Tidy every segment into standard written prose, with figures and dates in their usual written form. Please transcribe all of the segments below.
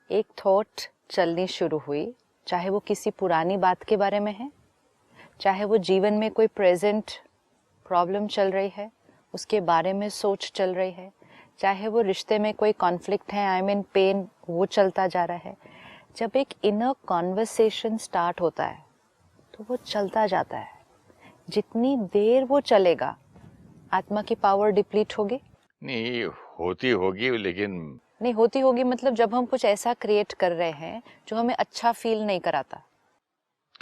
एक थॉट चलनी शुरू हुई, चाहे वो किसी पुरानी बात के बारे में है, चाहे वो जीवन में कोई प्रेजेंट प्रॉब्लम चल रही है उसके बारे में सोच चल रही है, चाहे वो रिश्ते में कोई कॉन्फ्लिक्ट है, आई मीन पेन, वो चलता जा रहा है। जब एक इनर कॉन्वर्सेशन स्टार्ट होता है तो वो चलता जाता है। जितनी देर वो चलेगा आत्मा की पावर डिप्लीट होगी नहीं, होती होगी, लेकिन नहीं होती होगी मतलब जब हम कुछ ऐसा क्रिएट कर रहे हैं जो हमें अच्छा फील नहीं कराता,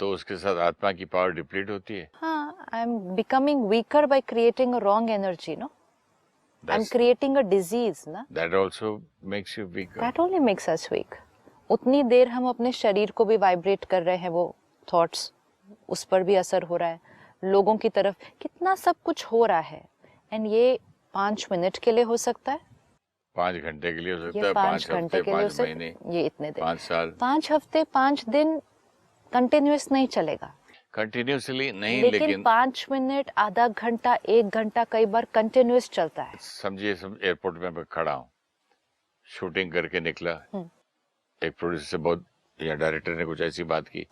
तो उसके साथ आत्मा की पावर डिप्लीट होती है। हाँ, I am becoming weaker by creating a wrong energy, no, I am creating a disease ना, that also makes you weaker, that only makes us weak. उतनी देर हम अपने शरीर को भी वाइब्रेट कर रहे हैं, वो थॉट्स, उस पर भी असर हो रहा है, लोगों की तरफ कितना सब कुछ हो रहा है। एंड ये 5 मिनट के लिए हो सकता है, 5 घंटे के लिए हो सकता ये है, 5 5 घंटे हफ्ते, के लिए हो 5 सकता महीने, है, ये इतने दिन, 5 साल, 5 हफ्ते, 5 दिन कंटिन्यूअस नहीं चलेगा, कंटिन्यूसली नहीं, लेकिन 5 मिनट, आधा घंटा, 1 घंटा कई बार कंटिन्यूअस चलता है। समझिए एयरपोर्ट में मैं खड़ा हूँ, शूटिंग करके निकला, एक प्रोड्यूसर से बहुत या डायरेक्टर ने कुछ ऐसी बात की,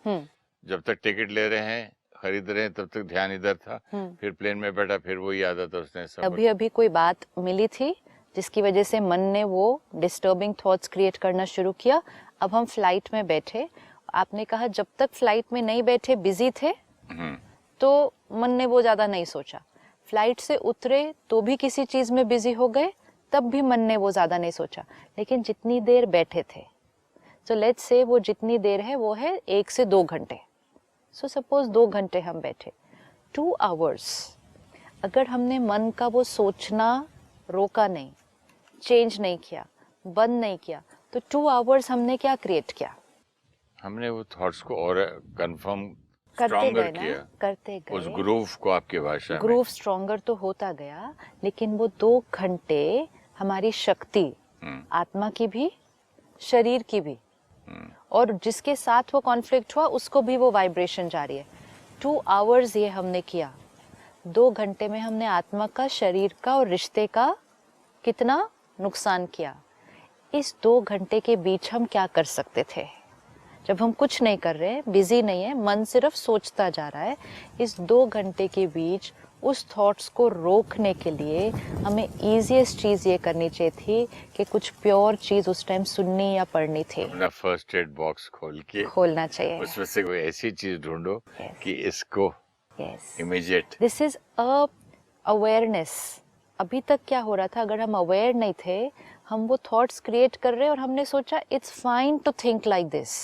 जब तक टिकट ले रहे हैं, खरीद रहे हैं, तब तक ध्यान इधर था, फिर प्लेन में बैठा, फिर वो याद आता, उसने सब अभी अभी कोई बात मिली थी जिसकी वजह से मन ने वो डिस्टर्बिंग थॉट्स क्रिएट करना शुरू किया। अब हम फ्लाइट में बैठे, आपने कहा जब तक फ्लाइट में नहीं बैठे, बिजी थे, तो मन ने वो ज्यादा नहीं सोचा। फ्लाइट से उतरे तो भी किसी चीज में बिजी हो गए, तब भी मन ने वो ज्यादा नहीं सोचा। लेकिन जितनी देर बैठे थे, सो लेट्स से वो जितनी देर है वो है 1 से 2 घंटे, सो सपोज 2 घंटे हम बैठे, 2 आवर्स, अगर हमने मन का वो सोचना रोका नहीं, चेंज नहीं किया, बंद नहीं किया, तो 2 आवर्स हमने क्या क्रिएट किया? हमने वो थॉट्स को और कंफर्म, करते स्ट्रॉन्गर गए ना, किया, करते गए, उस ग्रूव को, आपकी भाषा में ग्रूव स्ट्रॉन्गर तो होता गया। लेकिन वो 2 घंटे हमारी शक्ति, आत्मा की भी, शरीर की भी, और जिसके साथ वो कॉन्फ्लिक्ट हुआ उसको भी वो वाइब्रेशन जा रही है। 2 आवर्स ये हमने किया। 2 घंटे में हमने आत्मा का, शरीर का और रिश्ते का कितना नुकसान किया। इस 2 घंटे के बीच हम क्या कर सकते थे? जब हम कुछ नहीं कर रहे, बिजी नहीं है, मन सिर्फ सोचता जा रहा है, इस 2 घंटे के बीच उस थॉट्स को रोकने के लिए हमें इजीएस्ट चीज ये करनी चाहिए थी कि कुछ प्योर चीज उस टाइम सुननी या पढ़नी थी। अपना फर्स्ट एड बॉक्स खोलना चाहिए, उसमें से कोई ऐसी चीज ढूंढो कि इसको immediate, this is a awareness. अभी तक क्या हो रहा था, अगर हम अवेयर नहीं थे, हम वो थॉट्स क्रिएट कर रहे और हमने सोचा it's fine to think like this.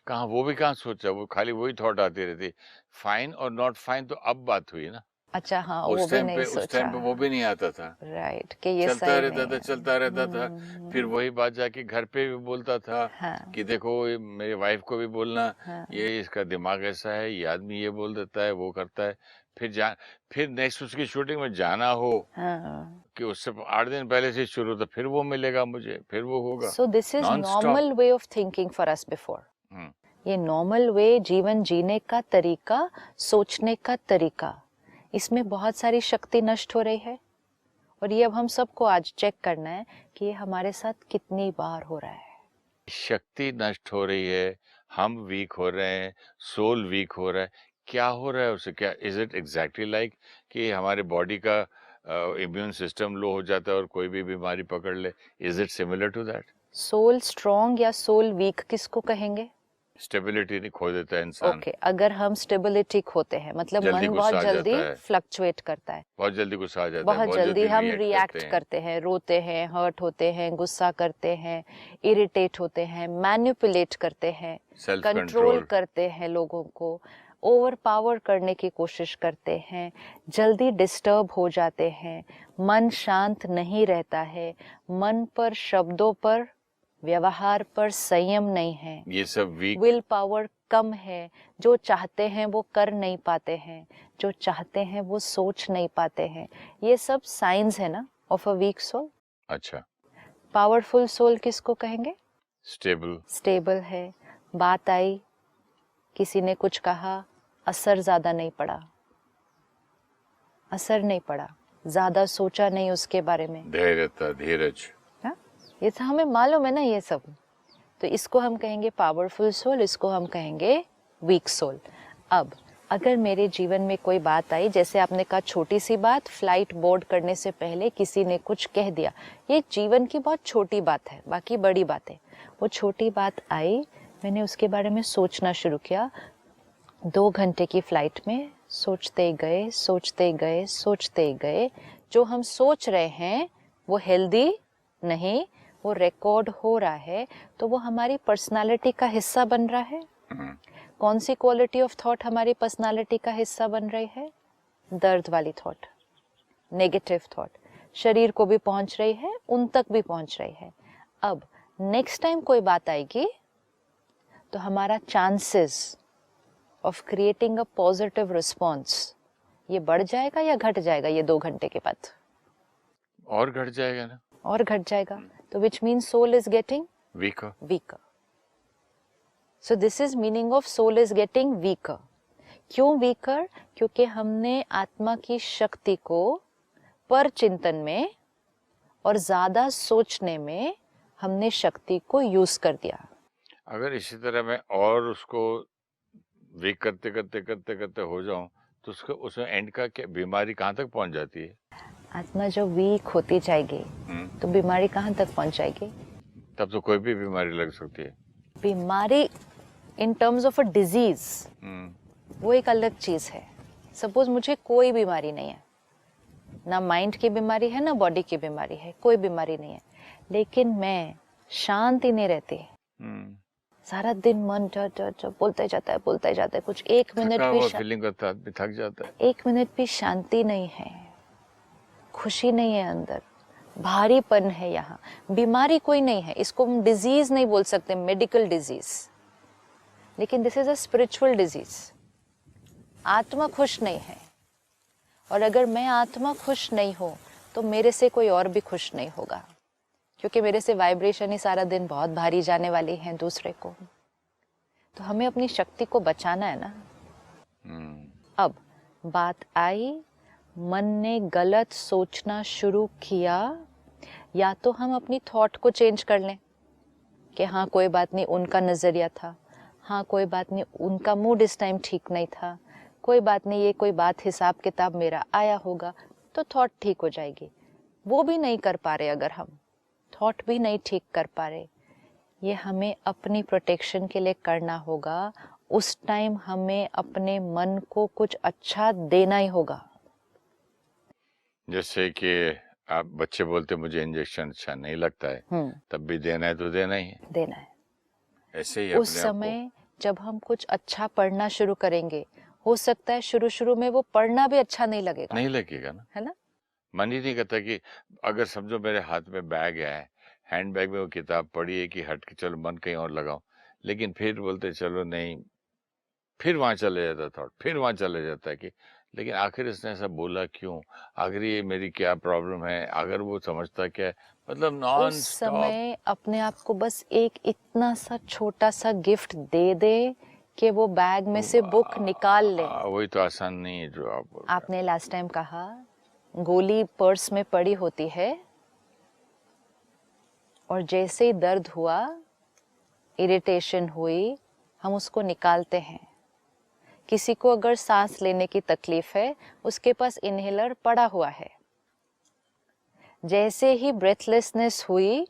कहाँ वो भी कहाँ सोचा, वो खाली वही थॉट आती रहती, फाइन और नॉट फाइन तो अब बात हुई ना। अच्छा, हाँ, वो भी नहीं सोचा, उस टाइम पे वो भी नहीं आता था, राइट, कि ये चलता सही रहता था, चलता रहता था। फिर वही बात जाके घर पे भी बोलता था, कि देखो मेरी वाइफ को भी बोलना, ये इसका दिमाग ऐसा है, ये आदमी ये बोल देता है, वो करता है। फिर नेक्स्ट उसकी शूटिंग में जाना हो, कि उससे 8 दिन पहले से शुरू, तो फिर वो मिलेगा मुझे, फिर वो होगा। So this is normal way of thinking for us before. ये नॉर्मल वे, जीवन जीने का तरीका, सोचने का तरीका, इसमें बहुत सारी शक्ति नष्ट हो रही है। और ये अब हम सबको आज चेक करना है कि ये हमारे साथ कितनी बार हो रहा है। शक्ति नष्ट हो रही है, हम वीक हो रहे हैं, सोल वीक हो रहा है, क्या हो रहा है उसे? क्या इज इट एग्जैक्टली लाइक कि हमारे बॉडी का इम्यून सिस्टम लो हो जाता है और कोई भी बीमारी पकड़ ले? Is it similar to that? Soul strong या सोल वीक किसको कहेंगे? स्टेबिलिटी नहीं खो देता है इंसान। ओके, अगर हम स्टेबिलिटी खोते हैं, मतलब मन बहुत जल्दी फ्लक्चुएट करता है, बहुत जल्दी गुस्सा आ जाता है, बहुत जल्दी हम रिएक्ट करते हैं, रोते हैं, हर्ट होते हैं, गुस्सा करते हैं, इरिटेट होते हैं, मैनिपुलेट करते हैं, कंट्रोल करते हैं लोगों को, ओवर पावर करने की कोशिश करते हैं, जल्दी डिस्टर्ब हो जाते हैं, मन शांत नहीं रहता है, मन पर, शब्दों पर, व्यवहार पर संयम नहीं है, ये सब वीक विल पावर कम है, जो चाहते हैं वो कर नहीं पाते हैं, जो चाहते हैं वो सोच नहीं पाते हैं। ये सब साइंस है ना ऑफ अ वीक सोल। अच्छा, पावरफुल सोल किसको कहेंगे? स्टेबल है। बात आई, किसी ने कुछ कहा, असर ज्यादा नहीं पड़ा, ज्यादा सोचा नहीं उसके बारे में, धैर्यता, धीरज, ये सब हमें मालूम है ना, ये सब तो इसको हम कहेंगे पावरफुल सोल, इसको हम कहेंगे वीक सोल। अब अगर मेरे जीवन में कोई बात आई, जैसे आपने कहा छोटी सी बात, फ्लाइट बोर्ड करने से पहले किसी ने कुछ कह दिया, ये जीवन की बहुत छोटी बात है, बाकी बड़ी बात है। वो छोटी बात आई, मैंने उसके बारे में सोचना शुरू किया। 2 घंटे की फ्लाइट में सोचते गए सोचते गए सोचते गए, जो हम सोच रहे हैं वो हेल्दी नहीं, वो रिकॉर्ड हो रहा है, तो वो हमारी पर्सनालिटी का हिस्सा बन रहा है। कौन सी क्वालिटी ऑफ थॉट हमारी पर्सनालिटी का हिस्सा बन रही है? दर्द वाली थॉट, नेगेटिव थॉट, शरीर को भी पहुंच रही है, उन तक भी पहुंच रही है। अब नेक्स्ट टाइम कोई बात आएगी तो हमारा chances of creating a positive response ये बढ़ जाएगा या घट जाएगा ये 2 घंटे के बाद? और घट जाएगा ना, और घट जाएगा। तो which means soul is getting weaker. So this is meaning of soul is getting weaker. क्यों weaker? क्योंकि हमने आत्मा की शक्ति को पर चिंतन में और ज्यादा सोचने में हमने शक्ति को यूज कर दिया। अगर इसी तरह मैं और उसको वीक करते करते करते करते हो जाऊं तो उसको उसमें एंड का क्या बीमारी कहाँ तक पहुंच जाती है? आत्मा जब वीक होती जाएगी तो बीमारी कहाँ तक पहुंच जाएगी? तब तो कोई भी बीमारी लग सकती है। बीमारी in terms of a disease वो एक अलग चीज है। सपोज मुझे कोई बीमारी नहीं है, ना माइंड की बीमारी है ना बॉडी की बीमारी है, कोई बीमारी नहीं है, लेकिन मैं शांति नहीं रहती, सारा दिन मन बोलता ही जाता है, कुछ 1 मिनट भी फीलिंग करता है, थक जाता है, 1 मिनट भी शांति नहीं है, खुशी नहीं है अंदर, भारीपन है। यहाँ बीमारी कोई नहीं है, इसको हम डिजीज नहीं बोल सकते, मेडिकल डिजीज, लेकिन this is a spiritual disease. आत्मा खुश नहीं है, और अगर मैं आत्मा खुश नहीं हूं तो मेरे से कोई और भी खुश नहीं होगा, क्योंकि मेरे से वाइब्रेशन ही सारा दिन बहुत भारी जाने वाली है दूसरे को। तो हमें अपनी शक्ति को बचाना है ना। अब बात आई, मन ने गलत सोचना शुरू किया, या तो हम अपनी थॉट को चेंज कर लें कि हाँ कोई बात नहीं, उनका नजरिया था, हाँ कोई बात नहीं, उनका मूड इस टाइम ठीक नहीं था, कोई बात नहीं, ये कोई बात हिसाब किताब मेरा आया होगा, तो थॉट ठीक हो जाएगी। वो भी नहीं कर पा रहे, अगर हम थॉट भी नहीं ठीक कर पा रहे, ये हमें अपनी प्रोटेक्शन के लिए करना होगा। उस टाइम हमें अपने मन को कुछ अच्छा देना ही होगा। जैसे कि आप बच्चे बोलते मुझे इंजेक्शन अच्छा नहीं लगता है, तब भी देना है तो देना ही है, देना है। ऐसे ही उस समय जब हम कुछ अच्छा पढ़ना शुरू करेंगे, हो सकता है शुरू शुरू में वो पढ़ना भी अच्छा नहीं लगेगा ना, है ना। मन ही नहीं करता कि अगर समझो मेरे हाथ में बैग है, हैंड बैग में वो किताब पड़ी है कि हट के चलो मन कहीं और लगाओ, लेकिन फिर बोलते चलो नहीं, फिर वहां चले जाता थॉट, फिर वहां चले जाता है कि लेकिन आखिर इसने ऐसा बोला क्यों, आखिर ये मेरी क्या प्रॉब्लम है, अगर वो समझता क्या है, मतलब नॉन उस समय अपने आप को बस एक इतना सा छोटा सा गिफ्ट दे दे कि वो बैग में से बुक निकाल ले। वही तो आसान नहीं है जो आप आपने लास्ट टाइम कहा गोली पर्स में पड़ी होती है, और जैसे ही दर्द हुआ, इरिटेशन हुई, हम उसको निकालते हैं। किसी को अगर सांस लेने की तकलीफ है, उसके पास इनहेलर पड़ा हुआ है, जैसे ही ब्रेथलेसनेस हुई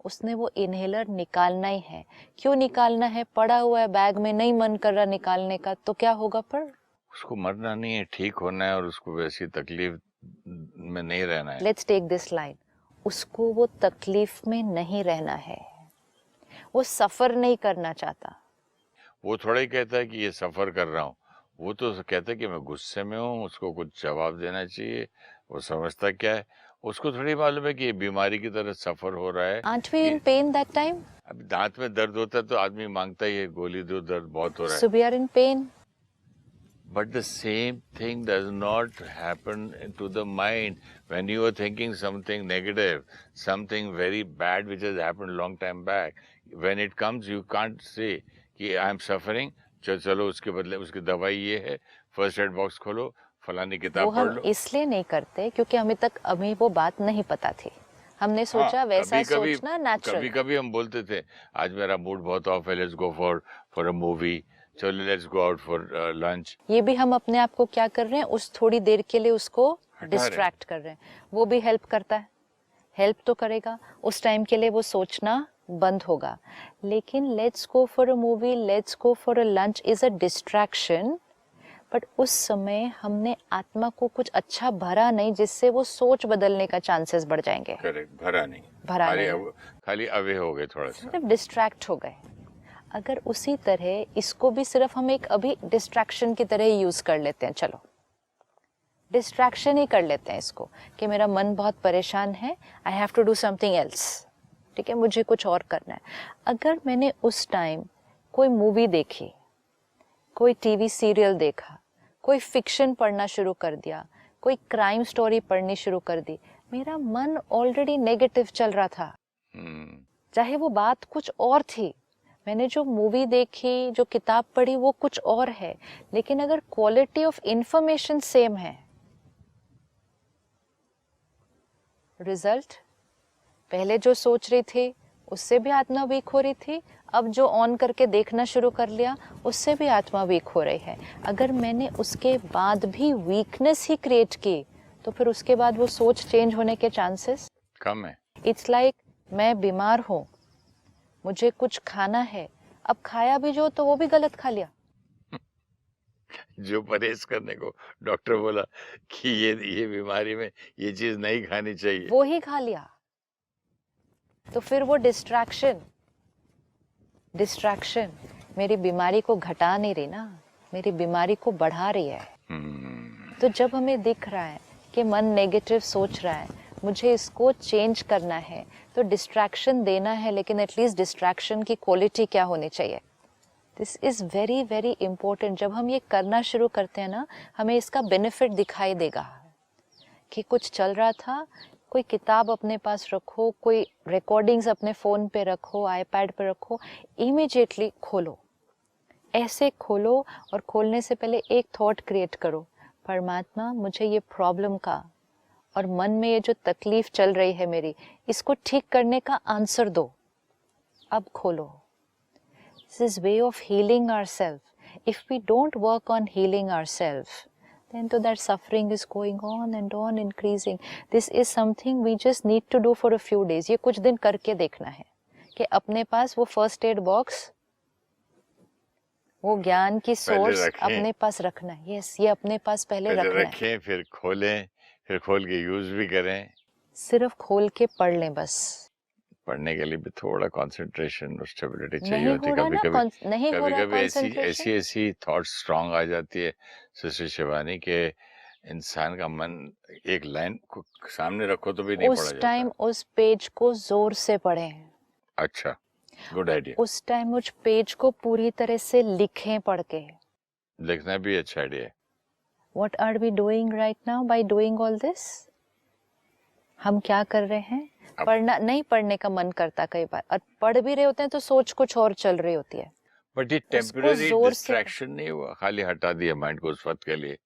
उसने वो इनहेलर निकालना ही है। क्यों निकालना है? पड़ा हुआ है बैग में, नहीं मन कर रहा निकालने का, तो क्या होगा? पर उसको मरना नहीं है, ठीक होना है, और उसको वैसी तकलीफ में नहीं रहना है। लेट्स टेक दिस लाइन, उसको वो तकलीफ में नहीं रहना है, वो सफर नहीं करना चाहता। वो थोड़ा ही कहता है कि ये सफर कर रहा हूँ, वो तो कहता है कि मैं गुस्से में हूँ, उसको कुछ जवाब देना चाहिए। वो समझता क्या है, उसको थोड़ी मालूम है कि ये बीमारी की तरह सफर हो रहा है। Aren't we in pain that time? अभी दांत में दर्द होता है तो आदमी मांगता ही है गोली दो, दर्द बहुत हो रहा है। So we are in pain. But the same thing does not happen to the mind when you are thinking something negative, something very bad which has happened long time back. When it comes, you can't say कि I am suffering, चलो उसके बदले उसकी दवाई ये है, first aid box खोलो, फलानी किताब पढ़ लो। वो हम इसलिए नहीं करते क्योंकि हमें वो बात नहीं पता थी। हमने सोचा वैसा सोचना नेचुरल। कभी कभी हम बोलते थे आज मेरा मूड बहुत ऑफ है, let's go for a movie, चलो let's go out for lunch. ये भी हम अपने आप को क्या कर रहे हैं, उस थोड़ी देर के लिए उसको डिस्ट्रैक्ट कर रहे हैं। वो भी हेल्प करता है, हेल्प तो करेगा, उस टाइम के लिए वो सोचना बंद होगा। लेकिन let's go for a movie, let's go for a lunch is a distraction, but उस समय हमने आत्मा को कुछ अच्छा भरा नहीं, जिससे वो सोच बदलने का चांसेस बढ़ जाएंगे। करेक्ट, भरा नहीं, खाली अवे हो गए, थोड़ा सा सिर्फ डिस्ट्रैक्ट हो गए। अगर उसी तरह इसको भी सिर्फ हम एक अभी डिस्ट्रैक्शन की तरह ही यूज कर लेते हैं, चलो डिस्ट्रैक्शन ही कर लेते हैं इसको, कि मेरा मन बहुत परेशान है, I have to do something else, ठीक है, मुझे कुछ और करना है। अगर मैंने उस टाइम कोई मूवी देखी, कोई टीवी सीरियल देखा, कोई फिक्शन पढ़ना शुरू कर दिया, कोई क्राइम स्टोरी पढ़नी शुरू कर दी, मेरा मन ऑलरेडी नेगेटिव चल रहा था, चाहे वो बात कुछ और थी, मैंने जो मूवी देखी, जो किताब पढ़ी वो कुछ और है, लेकिन अगर क्वालिटी ऑफ इंफॉर्मेशन सेम है, रिजल्ट पहले जो सोच रही थी उससे भी आत्मा वीक हो रही थी, अब जो ऑन करके देखना शुरू कर लिया उससे भी आत्मा वीक हो रही है। अगर मैंने उसके बाद भी वीकनेस ही क्रिएट की, तो फिर उसके बाद वो सोच चेंज होने के चांसेस कम है। इट्स लाइक मैं बीमार हूँ, मुझे कुछ खाना है, अब खाया भी जो तो वो भी गलत खा लिया। जो परहेज करने को डॉक्टर बोला कि ये बीमारी में ये चीज नहीं खानी चाहिए, वो ही खा लिया, तो फिर वो डिस्ट्रैक्शन मेरी बीमारी को घटा नहीं रही ना, मेरी बीमारी को बढ़ा रही है। तो जब हमें दिख रहा है कि मन नेगेटिव सोच रहा है, मुझे इसको चेंज करना है, तो डिस्ट्रैक्शन देना है, लेकिन एटलीस्ट डिस्ट्रैक्शन की क्वालिटी क्या होनी चाहिए, this is very very important. जब हम ये करना शुरू करते हैं ना, हमें इसका बेनिफिट दिखाई देगा कि कुछ चल रहा था, कोई किताब अपने पास रखो, कोई रिकॉर्डिंग्स अपने फ़ोन पे रखो, आईपैड पे रखो, इमीडिएटली खोलो, ऐसे खोलो, और खोलने से पहले एक थॉट क्रिएट करो, परमात्मा मुझे ये प्रॉब्लम का और मन में ये जो तकलीफ चल रही है मेरी, इसको ठीक करने का आंसर दो, अब खोलो। This is way of healing ourself. If we don't work on healing ourself, then to that suffering is going on increasing. This is something we just need to do for a few days. ये कुछ दिन करके देखना है कि अपने पास वो first aid box, वो ज्ञान की सोर्स अपने पास रखना है। यस, ये अपने पास पहले रखना है, फिर खोलें, फिर खोल के यूज भी करें। सिर्फ खोल के पढ़ लें बस। पढ़ने के लिए भी थोड़ा कंसंट्रेशन और स्टेबिलिटी चाहिए होती है। कभी-कभी ऐसी थॉट्स स्ट्रांग आ जाती है सिस्टर शिवानी के इंसान का मन एक लाइन को सामने रखो तो भी नहीं पढ़ा जाता। उस टाइम उस पेज को जोर से पढ़ें। अच्छा, गुड आइडिया। उस टाइम उस पेज को पूरी तरह से लिखें, पढ़ के। लिखना भी अच्छा आइडिया है। What are we doing right now by doing all this? हम क्या कर रहे हैं? पढ़ना नहीं, पढ़ने का मन करता कई बार, और पढ़ भी रहे होते हैं तो सोच कुछ और चल रही होती है। बट ये टेम्पररी डिस्ट्रैक्शन नहीं हुआ, खाली हटा दिया माइंड को उस वक्त के लिए,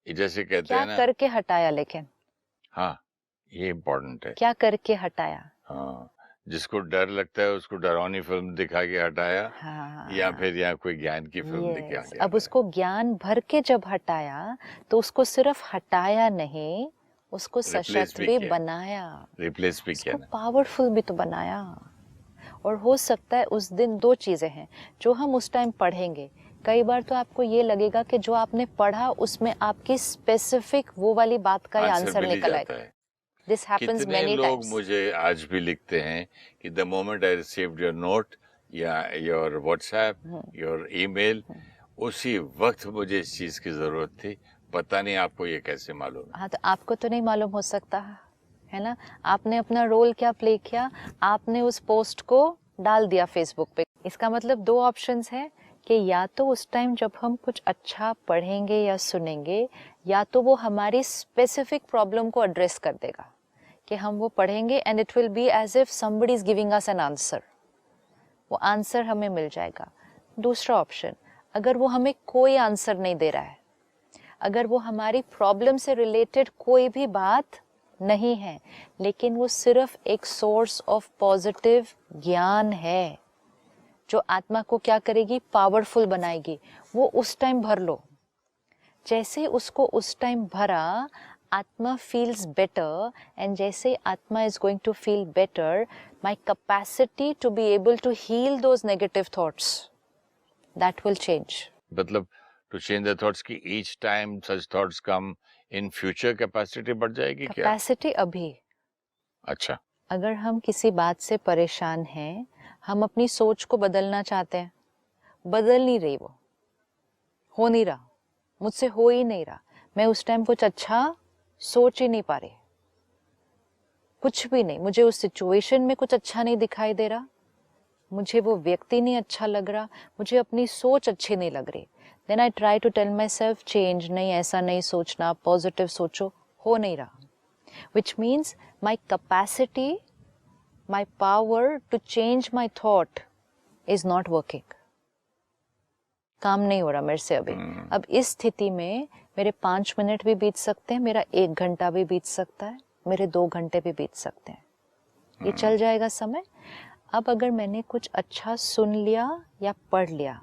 जैसे कहते हैं ना, क्या करके हटाया, लेकिन हाँ ये इम्पोर्टेंट है, क्या करके हटाया। हाँ, जिसको डर लगता है उसको डरावनी फिल्म दिखा के हटाया, हाँ, या फिर या कोई ज्ञान की फिल्म दिखा के। अब उसको ज्ञान भर के जब हटाया, तो उसको सिर्फ हटाया नहीं, उसको सशक्त भी बनाया, रिप्लेस भी किया, पावरफुल भी तो बनाया। और हो सकता है उस दिन दो चीजें हैं जो हम उस टाइम पढ़ेंगे। कई बार तो आपको ये लगेगा कि जो आपने पढ़ा उसमें आपकी स्पेसिफिक वो वाली बात का आंसर निकल आएगा। This happens many times. लोग मुझे आज भी लिखते हैं कि the moment I received your note या योर व्हाट्सएप, योर ईमेल, उसी वक्त मुझे इस चीज की जरूरत थी, पता नहीं आपको ये कैसे मालूम है। हाँ, तो आपको तो नहीं मालूम हो सकता है ना, आपने अपना रोल क्या प्ले किया, आपने उस पोस्ट को डाल दिया फेसबुक पे। इसका मतलब दो ऑप्शंस हैं कि या तो उस टाइम जब हम कुछ अच्छा पढ़ेंगे या सुनेंगे, या तो वो हमारी स्पेसिफिक प्रॉब्लम को एड्रेस कर देगा, कि हम वो पढ़ेंगे and it will be as if somebody is giving us an answer, वो आंसर हमें मिल जाएगा। दूसरा ऑप्शन, अगर वो हमें कोई आंसर नहीं दे रहा है, अगर वो हमारी प्रॉब्लम से रिलेटेड कोई भी बात नहीं है, लेकिन वो सिर्फ एक सोर्स ऑफ पॉजिटिव ज्ञान है जो आत्मा को क्या करेगी, पावरफुल बनाएगी। वो उस टाइम भर लो। जैसे उसको उस टाइम भरा, आत्मा फील्स बेटर, एंड जैसे आत्मा is going to feel better, my capacity to be able to heal those negative thoughts, that will change. मतलब टू चेंज द थॉट्स की each time such thoughts come in future capacity बढ़ जाएगी क्या? Capacity अभी। अच्छा। अगर हम किसी बात से परेशान हैं, हम अपनी सोच को बदलना चाहते हैं, बदल नहीं रही, वो हो नहीं रहा, मुझसे हो ही नहीं रहा, मैं उस टाइम कुछ अच्छा सोच ही नहीं पा रही, कुछ भी नहीं, मुझे उस सिचुएशन में कुछ अच्छा नहीं दिखाई दे रहा, मुझे वो व्यक्ति नहीं अच्छा लग रहा, मुझे अपनी सोच अच्छी नहीं लग रही। Then I try to tell my self change, नहीं ऐसा नहीं सोचना, पॉजिटिव सोचो, हो नहीं रहा। Which means my capacity, my power to change my thought is not working. काम नहीं हो रहा मेरे से अभी। अब इस स्थिति में मेरे 5 मिनट भी बीत सकते हैं, मेरा 1 घंटा भी बीत सकता है, मेरे 2 घंटे भी बीत सकते हैं, ये चल जाएगा समय। अब अगर मैंने कुछ अच्छा सुन लिया या पढ़ लिया,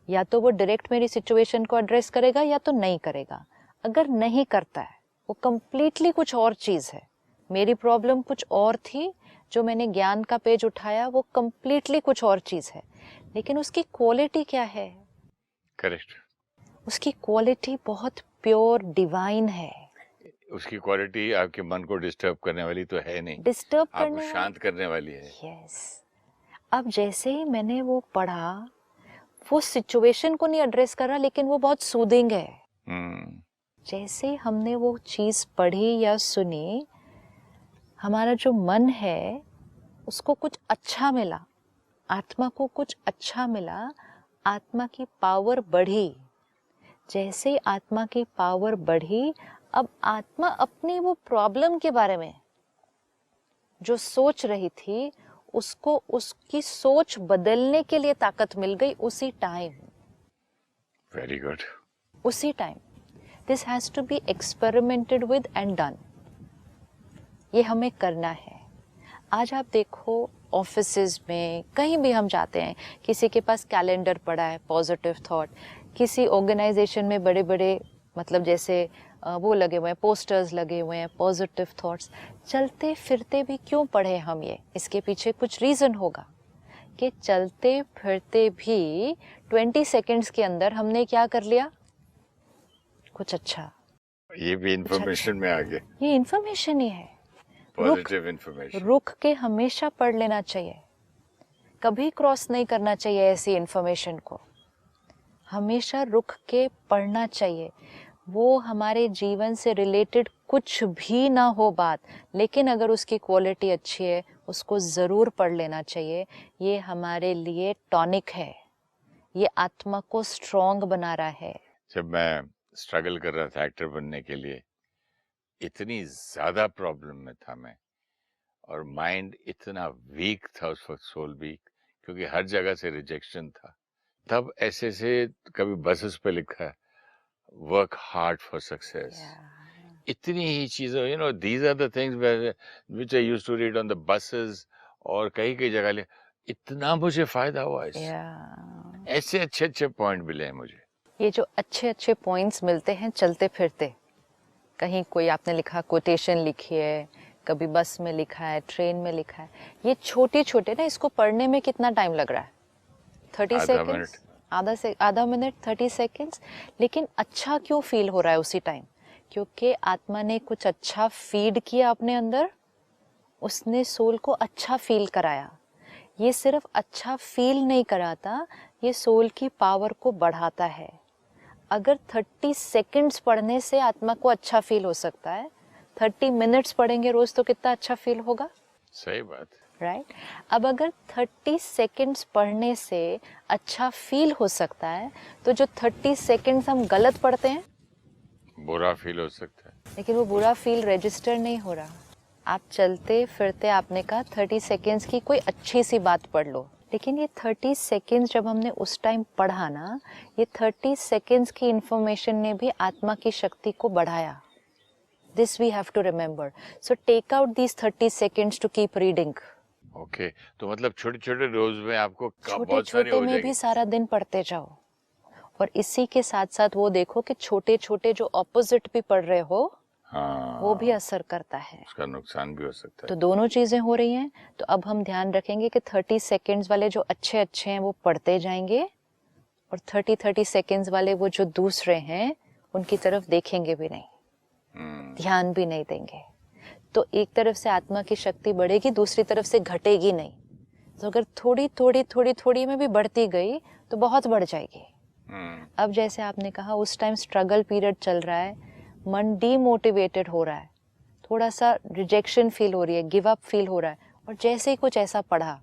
या तो वो डायरेक्ट मेरी सिचुएशन को एड्रेस करेगा या तो नहीं करेगा। अगर नहीं करता है, वो कंप्लीटली कुछ और चीज है। मेरी प्रॉब्लम कुछ और थी, जो मैंने ज्ञान का पेज उठाया वो कंप्लीटली कुछ और चीज है, लेकिन उसकी क्वालिटी क्या है? करेक्ट। उसकी क्वालिटी बहुत प्योर डिवाइन है। उसकी क्वालिटी आपके मन को डिस्टर्ब करने वाली तो है नहीं, डिस्टर्ब आपको करने शांत करने वाली है। यस। अब जैसे ही मैंने वो पढ़ा, वो सिचुएशन को नहीं एड्रेस कर रहा, लेकिन वो बहुत सूदिंग है। जैसे हमने वो चीज पढ़ी या सुनी, हमारा जो मन है उसको कुछ अच्छा मिला, आत्मा को कुछ अच्छा मिला, आत्मा की पावर बढ़ी। जैसे आत्मा की पावर बढ़ी, अब आत्मा अपनी वो प्रॉब्लम के बारे में जो सोच रही थी, उसको उसकी सोच बदलने के लिए ताकत मिल गई उसी टाइम। Very good. उसी time. This has to be experimented with and done. ये हमें करना है। आज आप देखो ऑफिसेज में, कहीं भी हम जाते हैं, किसी के पास कैलेंडर पड़ा है, पॉजिटिव थॉट, किसी ऑर्गेनाइजेशन में बड़े बड़े मतलब जैसे वो लगे हुए हैं, पोस्टर्स लगे हुए हैं, पॉजिटिव थॉट्स। चलते फिरते भी क्यों पढ़े हम ये? इसके पीछे कुछ रीज़न होगा कि चलते फिरते भी 20 सेकंड्स के अंदर हमने क्या कर लिया? कुछ अच्छा। ये भी इंफॉर्मेशन में आ गया। ये इंफॉर्मेशन ही है, पॉजिटिव इंफॉर्मेशन। रुक के हमेशा पढ़ लेना चाहिए, कभी क्रॉस नहीं करना चाहिए ऐसी इंफॉर्मेशन को, हमेशा रुक के पढ़ना चाहिए। वो हमारे जीवन से रिलेटेड कुछ भी ना हो बात, लेकिन अगर उसकी क्वालिटी अच्छी है, उसको ज़रूर पढ़ लेना चाहिए। ये हमारे लिए टॉनिक है, ये आत्मा को स्ट्रॉन्ग बना रहा है। जब मैं स्ट्रगल कर रहा था एक्टर बनने के लिए, इतनी ज़्यादा प्रॉब्लम में था मैं, और माइंड इतना वीक था उस वक्त, सोल वीक, क्योंकि हर जगह से रिजेक्शन था। तब ऐसे से कभी बसेस पे लिखा है, वर्क हार्ड फॉर सक्सेस। इतनी ही चीज़ें, you know, these are the things which I used to read on the buses, और कई कई जगह इतना मुझे फायदा हुआ इससे। ऐसे अच्छे अच्छे पॉइंट मिले हैं मुझे। ये जो अच्छे अच्छे पॉइंट्स मिलते हैं चलते फिरते, कहीं कोई आपने लिखा, कोटेशन लिखी है, कभी बस में लिखा है, ट्रेन में लिखा है, ये छोटे छोटे ना, इसको पढ़ने में कितना टाइम लग रहा है? 30 सेकेंड्स, आधा मिनट, 30 सेकेंड्स, लेकिन अच्छा क्यों फील हो रहा है उसी टाइम? क्योंकि आत्मा ने कुछ अच्छा फीड किया अपने अंदर, उसने सोल को अच्छा फील कराया। ये सिर्फ अच्छा फील नहीं कराता, ये सोल की पावर को बढ़ाता है। अगर 30 सेकंड्स पढ़ने से आत्मा को अच्छा फील हो सकता है, 30 मिनट्स पढ़ेंगे रोज तो कितना अच्छा फील होगा? सही बात, राइट? अब अगर 30 सेकंड्स पढ़ने से अच्छा फील हो सकता है, तो जो 30 सेकंड्स हम गलत पढ़ते हैं, बुरा फील हो सकता है, लेकिन वो बुरा फील रजिस्टर नहीं हो रहा। आप चलते फिरते, आपने कहा 30 सेकंड्स की कोई अच्छी सी बात पढ़ लो, लेकिन ये 30 सेकंड्स जब हमने उस टाइम पढ़ा ना, ये 30 सेकंड्स की इंफॉर्मेशन ने भी आत्मा की शक्ति को बढ़ाया। This we have to remember. So take out these 30 seconds to keep reading. Okay तो मतलब छोटे छोटे रोज में आपको छोटे बहुत सारे छोटे हो में जाएंगे। भी सारा दिन पढ़ते जाओ, और इसी के साथ साथ वो देखो कि छोटे छोटे जो ऑपोजिट भी पढ़ रहे हो, हाँ, वो भी असर करता है, उसका नुकसान भी हो सकता है। तो दोनों चीजें हो रही हैं। तो अब हम ध्यान रखेंगे कि 30 सेकेंड्स वाले जो अच्छे अच्छे हैं वो पढ़ते जाएंगे, और 30 सेकेंड्स वाले वो जो दूसरे हैं उनकी तरफ देखेंगे भी नहीं, ध्यान भी नहीं देंगे। तो एक तरफ से आत्मा की शक्ति बढ़ेगी, दूसरी तरफ से घटेगी नहीं। तो अगर थोड़ी थोड़ी थोड़ी थोड़ी में भी बढ़ती गई तो बहुत बढ़ जाएगी। अब जैसे आपने कहा उस टाइम स्ट्रगल पीरियड चल रहा है, मन डीमोटिवेटेड हो रहा है, थोड़ा सा रिजेक्शन फील हो रही है, गिव अप फील हो रहा है, और जैसे ही कुछ ऐसा पढ़ा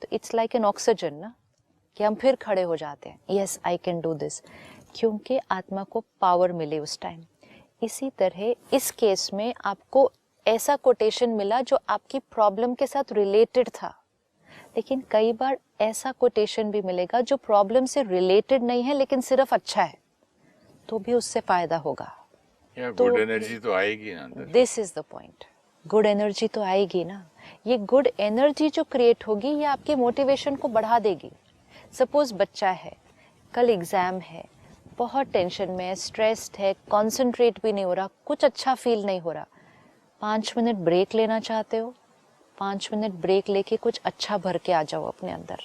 तो इट्स लाइक एन ऑक्सीजन ना, कि हम फिर खड़े हो जाते हैं, yes I can do this, क्योंकि आत्मा को पावर मिली उस टाइम। इसी तरह इस केस में आपको ऐसा कोटेशन मिला जो आपकी प्रॉब्लम के साथ रिलेटेड था, लेकिन कई बार ऐसा कोटेशन भी मिलेगा जो प्रॉब्लम से रिलेटेड नहीं है लेकिन सिर्फ अच्छा है, तो भी उससे फायदा होगा। गुड एनर्जी तो आएगी ना अंदर। This is the point, good energy तो आएगी ना। ये गुड एनर्जी जो क्रिएट होगी ये आपके मोटिवेशन को बढ़ा देगी। सपोज बच्चा है, कल एग्जाम है, बहुत टेंशन में है, स्ट्रेस्ड है, कॉन्सेंट्रेट भी नहीं हो रहा, कुछ अच्छा फील नहीं हो रहा, 5 मिनट ब्रेक लेना चाहते हो, 5 मिनट ब्रेक लेके कुछ अच्छा भर के आ जाओ अपने अंदर।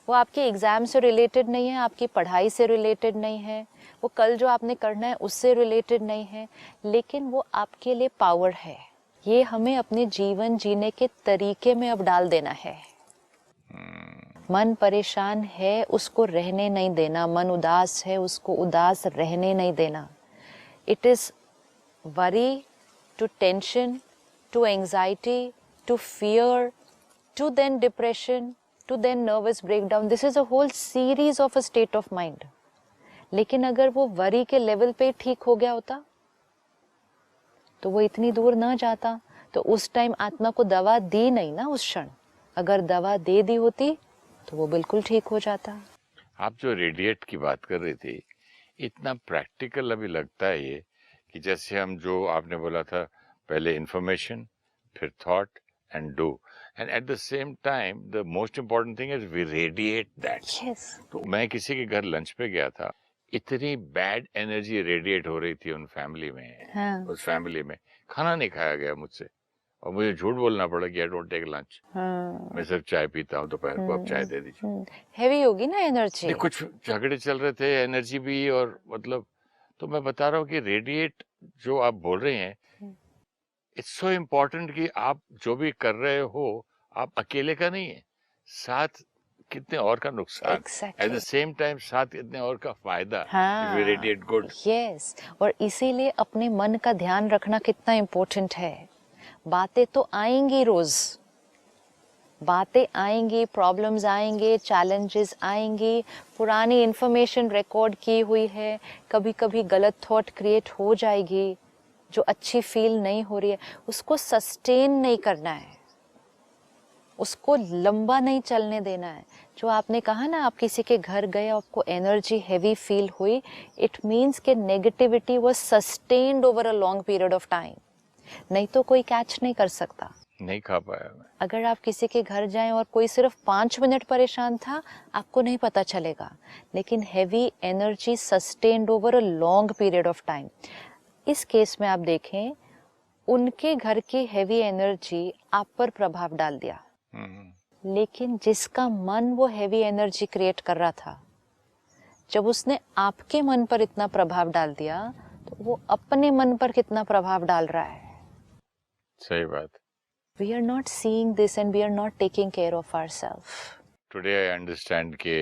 वो आपके एग्जाम से रिलेटेड नहीं है, आपकी पढ़ाई से रिलेटेड नहीं है, वो कल जो आपने करना है उससे रिलेटेड नहीं है, लेकिन वो आपके लिए पावर है। ये हमें अपने जीवन जीने के तरीके में अब डाल देना है। मन परेशान है उसको रहने नहीं देना, मन उदास है उसको उदास रहने नहीं देना। It is worry to tension, to anxiety, to fear, to then depression, to then nervous breakdown. This is a whole series of a state of mind. लेकिन अगर वो वरी के लेवल पे ठीक हो गया होता तो वो इतनी दूर ना जाता। तो उस टाइम आत्मा को दवा दी नहीं ना उस क्षण, अगर दवा दे दी होती तो वो बिल्कुल ठीक हो जाता। आप जो रेडिएट की बात कर रहे थे, इतना प्रैक्टिकल अभी लगता है ये, कि जैसे हम जो आपने बोला था पहले इंफॉर्मेशन, फिर thought and do, and at the same time the most important thing is we radiate that. Yes. तो मैं किसी के घर लंच पे गया था, इतनी बैड एनर्जी रेडिएट हो रही थी उन फैमिली में। हाँ. उस फैमिली में खाना नहीं खाया गया मुझसे, और मुझे झूठ बोलना पड़ा कि आई डोंट टेक लंच। हाँ. मैं सिर्फ चाय पीता हूँ दोपहर को, अब चाय दे दीजिए। हैवी होगी ना एनर्जी। कुछ झगड़े चल रहे थे, एनर्जी भी, और मतलब तो मैं बता रहा हूँ कि रेडिएट जो आप बोल रहे हैं, इट्स सो इम्पोर्टेंट कि आप जो भी कर रहे हो आप अकेले का नहीं है, साथ कितने और का नुकसान, एट द सेम टाइम साथ कितने और का फायदा। हाँ, रेडिएट गुड। यस, और इसीलिए अपने मन का ध्यान रखना कितना इम्पोर्टेंट है। बातें तो आएंगी, रोज बातें आएंगी, प्रॉब्लम्स आएंगे, चैलेंजेस आएंगी, पुरानी इंफॉर्मेशन रिकॉर्ड की हुई है, कभी कभी गलत थॉट क्रिएट हो जाएगी जो अच्छी फील नहीं हो रही है, उसको सस्टेन नहीं करना है, उसको लंबा नहीं चलने देना है। जो आपने कहा ना, आप किसी के घर गए, आपको एनर्जी हैवी फील हुई, इट मीन्स कि negativity was sustained over a long period of time. नहीं तो कोई कैच नहीं कर सकता, नहीं खा पाया मैं। अगर आप किसी के घर जाएं और कोई सिर्फ 5 मिनट परेशान था, आपको नहीं पता चलेगा, लेकिन heavy energy sustained over a long period of time. इस केस में आप देखें, उनके घर की हैवी एनर्जी आप पर प्रभाव डाल दिया, लेकिन जिसका मन वो हैवी एनर्जी क्रिएट कर रहा था, जब उसने आपके मन पर इतना प्रभाव डाल दिया तो वो अपने मन पर कितना प्रभाव डाल रहा है। सही बात। We are not seeing this and we are not taking care of ourselves. Today I understand कि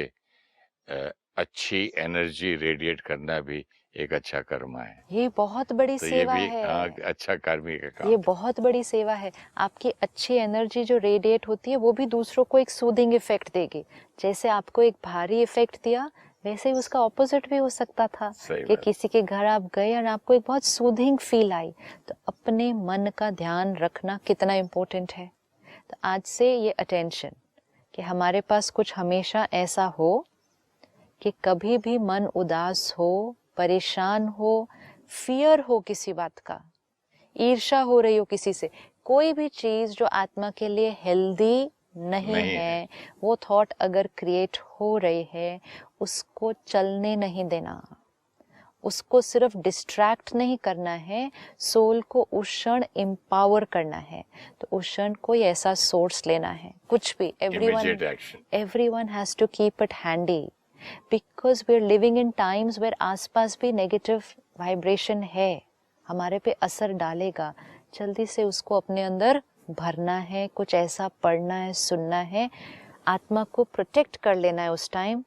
अच्छी एनर्जी रेडिएट करना भी एक अच्छा कर्म है। ये बहुत बड़ी तो सेवा ये भी है। अच्छा कर्मी का काम। ये बहुत बड़ी सेवा है। आपकी अच्छी एनर्जी जो रेडिएट होती है वो भी दूसरों को एक सूदिंग इफेक्ट देगी। जैसे आपको एक भारी इफेक्ट दिया, वैसे ही उसका ऑपोजिट भी हो सकता था कि किसी के घर आप गए और आपको एक बहुत सूदिंग फील आई। तो अपने मन का ध्यान रखना कितना इम्पोर्टेंट है। तो आज से ये अटेंशन कि हमारे पास कुछ हमेशा ऐसा हो कि कभी भी मन उदास हो, परेशान हो, फियर हो किसी बात का, ईर्ष्या हो रही हो किसी से, कोई भी चीज जो आत्मा के लिए हेल्दी नहीं है, वो थॉट अगर क्रिएट हो रही है, उसको चलने नहीं देना, उसको सिर्फ डिस्ट्रैक्ट नहीं करना है, सोल को उस क्षण एम्पावर करना है। तो उस क्षण कोई ऐसा सोर्स लेना है, कुछ भी, everyone has to keep it handy because we are living in times where आसपास भी नेगेटिव वाइब्रेशन है, हमारे पे असर डालेगा, जल्दी से उसको अपने अंदर भरना है, कुछ ऐसा पढ़ना है, सुनना है, आत्मा को प्रोटेक्ट कर लेना है उस टाइम।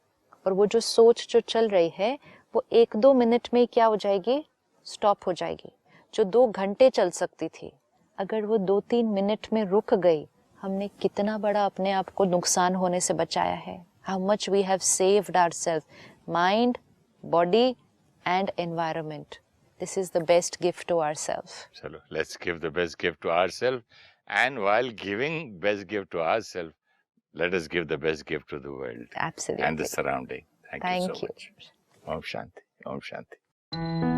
और वो जो सोच जो चल रही है वो 1-2 मिनट में क्या हो जाएगी, स्टॉप हो जाएगी। जो 2 घंटे चल सकती थी, अगर वो 2-3 मिनट में रुक गई, हमने कितना बड़ा अपने आप को नुकसान होने से बचाया है। How much we have saved ourselves, mind, body and environment. This is the best gift to ourselves. Chalo, let's give the best gift to ourselves, and while giving best gift to ourselves, let us give the best gift to the world. Absolutely. And the surrounding. Thank you so you. much. Om Shanti. Om Shanti.